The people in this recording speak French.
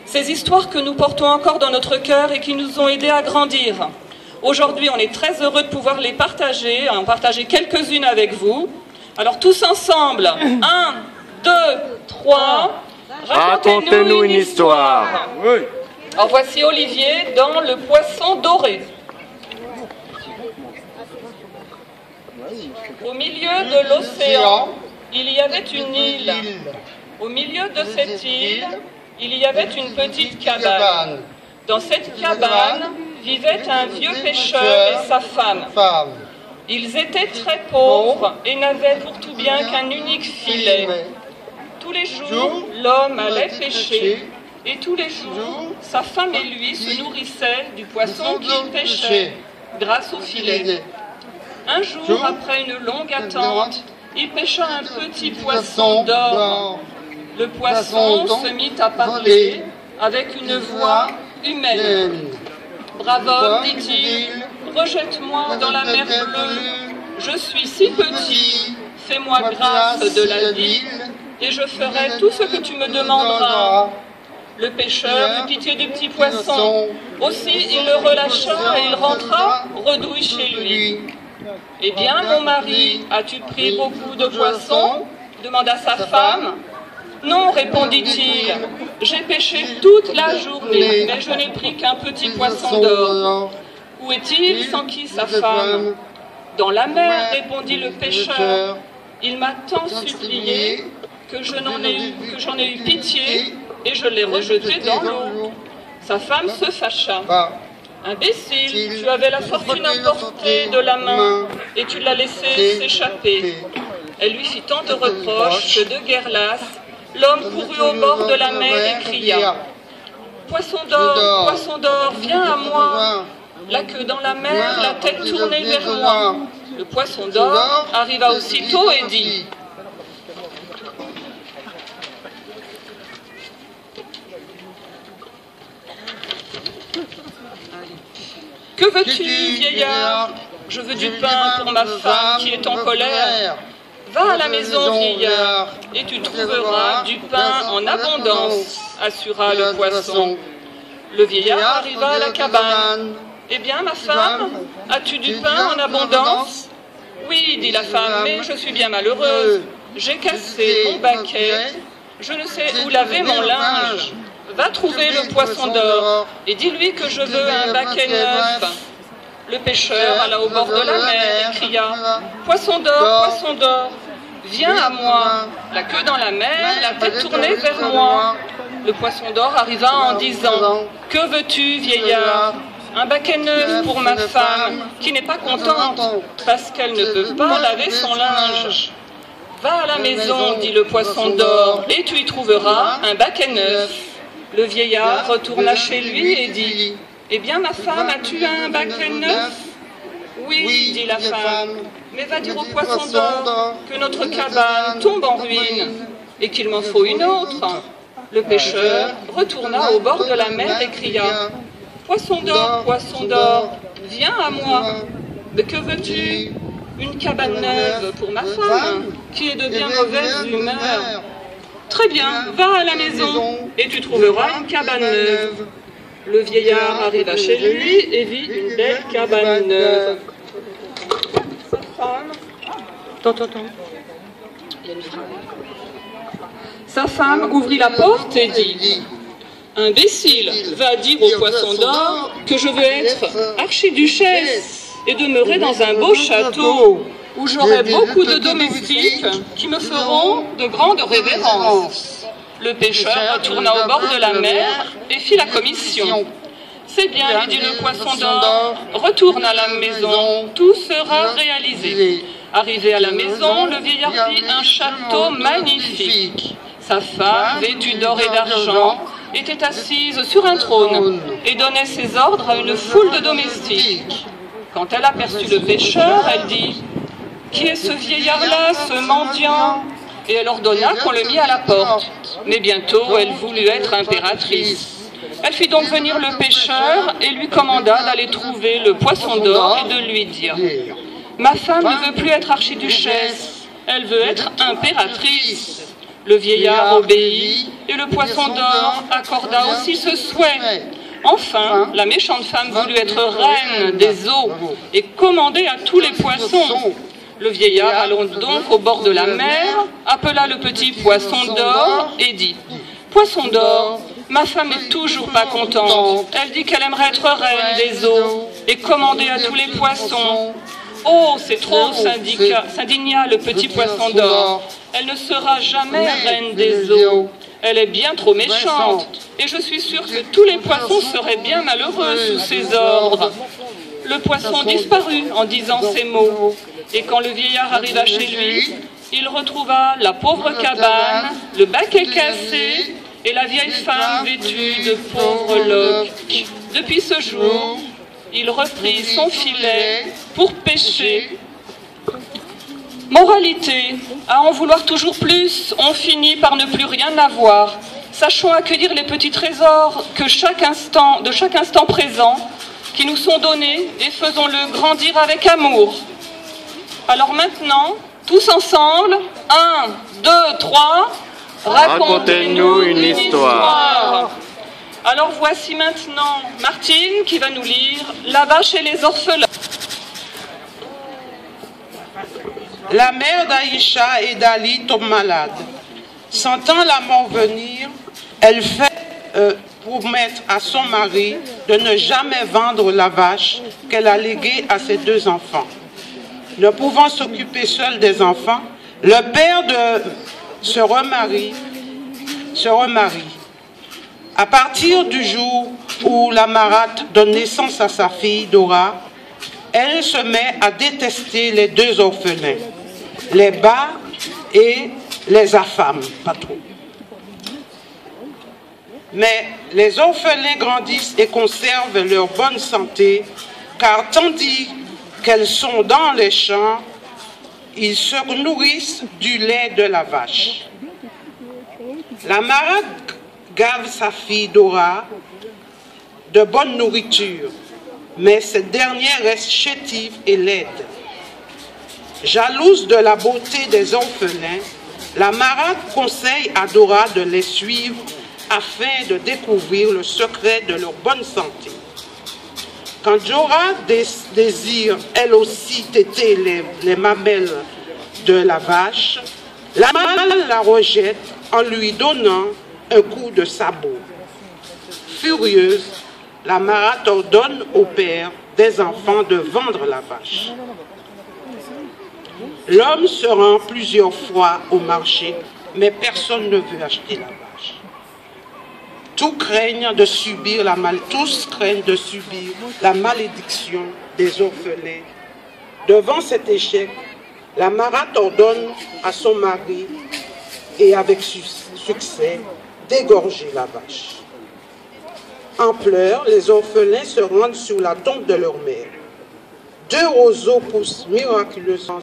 Ces histoires que nous portons encore dans notre cœur et qui nous ont aidés à grandir. Aujourd'hui, on est très heureux de pouvoir les partager, en partager quelques-unes avec vous. Alors tous ensemble, 1, 2, 3, racontez-nous une histoire. Oui. Alors voici Olivier dans Le Poisson Doré. Au milieu de l'océan, il y avait une île. Au milieu de cette île, il y avait une petite cabane. Dans cette cabane vivait un vieux pêcheur et sa femme. Ils étaient très pauvres et n'avaient pour tout bien qu'un unique filet. Tous les jours, l'homme allait pêcher et tous les jours, sa femme et lui se nourrissaient du poisson qu'il pêchait grâce au filet. Un jour, après une longue attente, il pêcha un petit poisson d'or. Le poisson se mit à parler avec une voix humaine. « Brave homme, dit-il, rejette-moi dans la mer bleue. Je suis si petit, fais-moi grâce de la vie, et je ferai tout ce que tu me demanderas. » Le pêcheur eut pitié du petit poisson. Aussi, il le relâcha et il rentra redouille chez lui. « Eh bien, mon mari, as-tu pris beaucoup de poissons ?» demanda sa femme. « Non, répondit-il, j'ai pêché toute la journée, mais je n'ai pris qu'un petit poisson d'or. »« Où est-il ?» s'enquit sa femme. « Dans la mer, répondit le pêcheur. Il m'a tant supplié que j'en ai eu pitié et je l'ai rejeté dans l'eau. » Sa femme se fâcha. « Imbécile, tu avais la fortune à portée de la main et tu l'as laissée s'échapper. » Elle lui fit tant de reproches que de guerre lasse, l'homme courut au bord de la mer et cria « Poisson d'or, viens à moi !» La queue dans la mer, la tête tournée vers moi. Le poisson d'or arriva aussitôt et dit « Que veux-tu, vieillard ? Je veux du pain pour ma femme qui est en colère. Va à la maison, vieillard, et tu trouveras du pain en abondance, assura le poisson. Le vieillard arriva à la cabane. Eh bien, ma femme, as-tu du pain en abondance ? Oui, dit la femme, mais je suis bien malheureuse. J'ai cassé mon baquet, je ne sais où laver mon linge. Va trouver le poisson d'or et dis-lui que je veux un baquet neuf. Le pêcheur alla au bord de la mer et cria « Poisson d'or, viens à moi !» La queue dans la mer, la tête tournée vers moi. Le poisson d'or arriva en disant « Que veux-tu, vieillard ? Un baquet neuf pour ma femme qui n'est pas contente parce qu'elle ne peut pas laver son linge. » Va à la maison, dit le poisson d'or, et tu y trouveras un baquet neuf. Le vieillard retourna chez lui et dit « Eh bien, ma femme, as-tu un baquet neuf ?»« Oui, dit la femme, mais va dire au poisson d'or que notre cabane tombe en ruine et qu'il m'en faut une autre. » Le pêcheur retourna au bord de la mer et cria « Poisson d'or, viens à moi. »« Mais que veux-tu ? Une cabane neuve pour ma femme, qui est de bien mauvaise humeur. »« Très bien, va à la maison, et tu trouveras une cabane neuve. » Le vieillard arriva chez lui et vit une belle cabane neuve. Sa femme... Sa femme ouvrit la porte et dit « Imbécile, va dire au poisson d'or que je veux être archiduchesse et demeurer dans un beau château où j'aurai beaucoup de domestiques qui me feront de grandes révérences. » Le pêcheur retourna au bord de la mer et fit la commission. « C'est bien, lui dit le poisson d'or, retourne à la maison, tout sera réalisé. » Arrivé à la maison, le vieillard vit un château magnifique. Sa femme, vêtue d'or et d'argent, était assise sur un trône et donnait ses ordres à une foule de domestiques. Quand elle aperçut le pêcheur, elle dit « Qui est ce vieillard-là, ce mendiant ?» Et elle ordonna qu'on le mit à la porte. Mais bientôt, elle voulut être impératrice. Elle fit donc venir le pêcheur et lui commanda d'aller trouver le poisson d'or et de lui dire « Ma femme ne veut plus être archiduchesse, elle veut être impératrice. » Le vieillard obéit Et le poisson d'or accorda aussi ce souhait. Enfin, la méchante femme voulut être reine des eaux et commander à tous les poissons. Le vieillard allant donc au bord de la mer, appela le petit poisson d'or et dit « Poisson d'or, ma femme n'est toujours pas contente. Elle dit qu'elle aimerait être reine des eaux et commander à tous les poissons. » « Oh, c'est trop, s'indigna le petit poisson d'or. Elle ne sera jamais reine des eaux. Elle est bien trop méchante. Et je suis sûre que tous les poissons seraient bien malheureux sous ses ordres. » Le poisson disparut en disant ces mots. Et quand le vieillard arriva chez lui, il retrouva la pauvre cabane, le baquet cassé et la vieille femme vêtue de pauvres loques. Depuis ce jour, il reprit son filet pour pêcher. Moralité, à en vouloir toujours plus, on finit par ne plus rien avoir. Sachons accueillir les petits trésors de chaque instant présent qui nous sont donnés et faisons-le grandir avec amour. Alors maintenant, tous ensemble, 1, 2, 3, racontez-nous une histoire. Alors voici maintenant Martine qui va nous lire La vache et les orphelins. La mère d'Aïcha et d'Ali tombe malade. Sentant la mort venir, elle fait promettre à son mari de ne jamais vendre la vache qu'elle a léguée à ses 2 enfants. Ne pouvant s'occuper seule des enfants, le père se remarie. À partir du jour où la Marate donne naissance à sa fille Dora, elle se met à détester les 2 orphelins, les bat et les affame, pas trop. Mais les orphelins grandissent et conservent leur bonne santé, car tandis qu'elles sont dans les champs, ils se nourrissent du lait de la vache. La Marate gave sa fille Dora de bonne nourriture, mais cette dernière reste chétive et laide. Jalouse de la beauté des orphelins, la Marate conseille à Dora de les suivre afin de découvrir le secret de leur bonne santé. Quand Dora désire elle aussi téter les mamelles de la vache, la mâle la rejette en lui donnant un coup de sabot. Furieuse, la Marate ordonne au père des enfants de vendre la vache. L'homme se rend plusieurs fois au marché, mais personne ne veut acheter la vache. Tous craignent de subir la malédiction des orphelins. Devant cet échec, la Marate ordonne à son mari, et avec succès, d'égorger la vache. En pleurs, les orphelins se rendent sur la tombe de leur mère. 2 roseaux poussent miraculeusement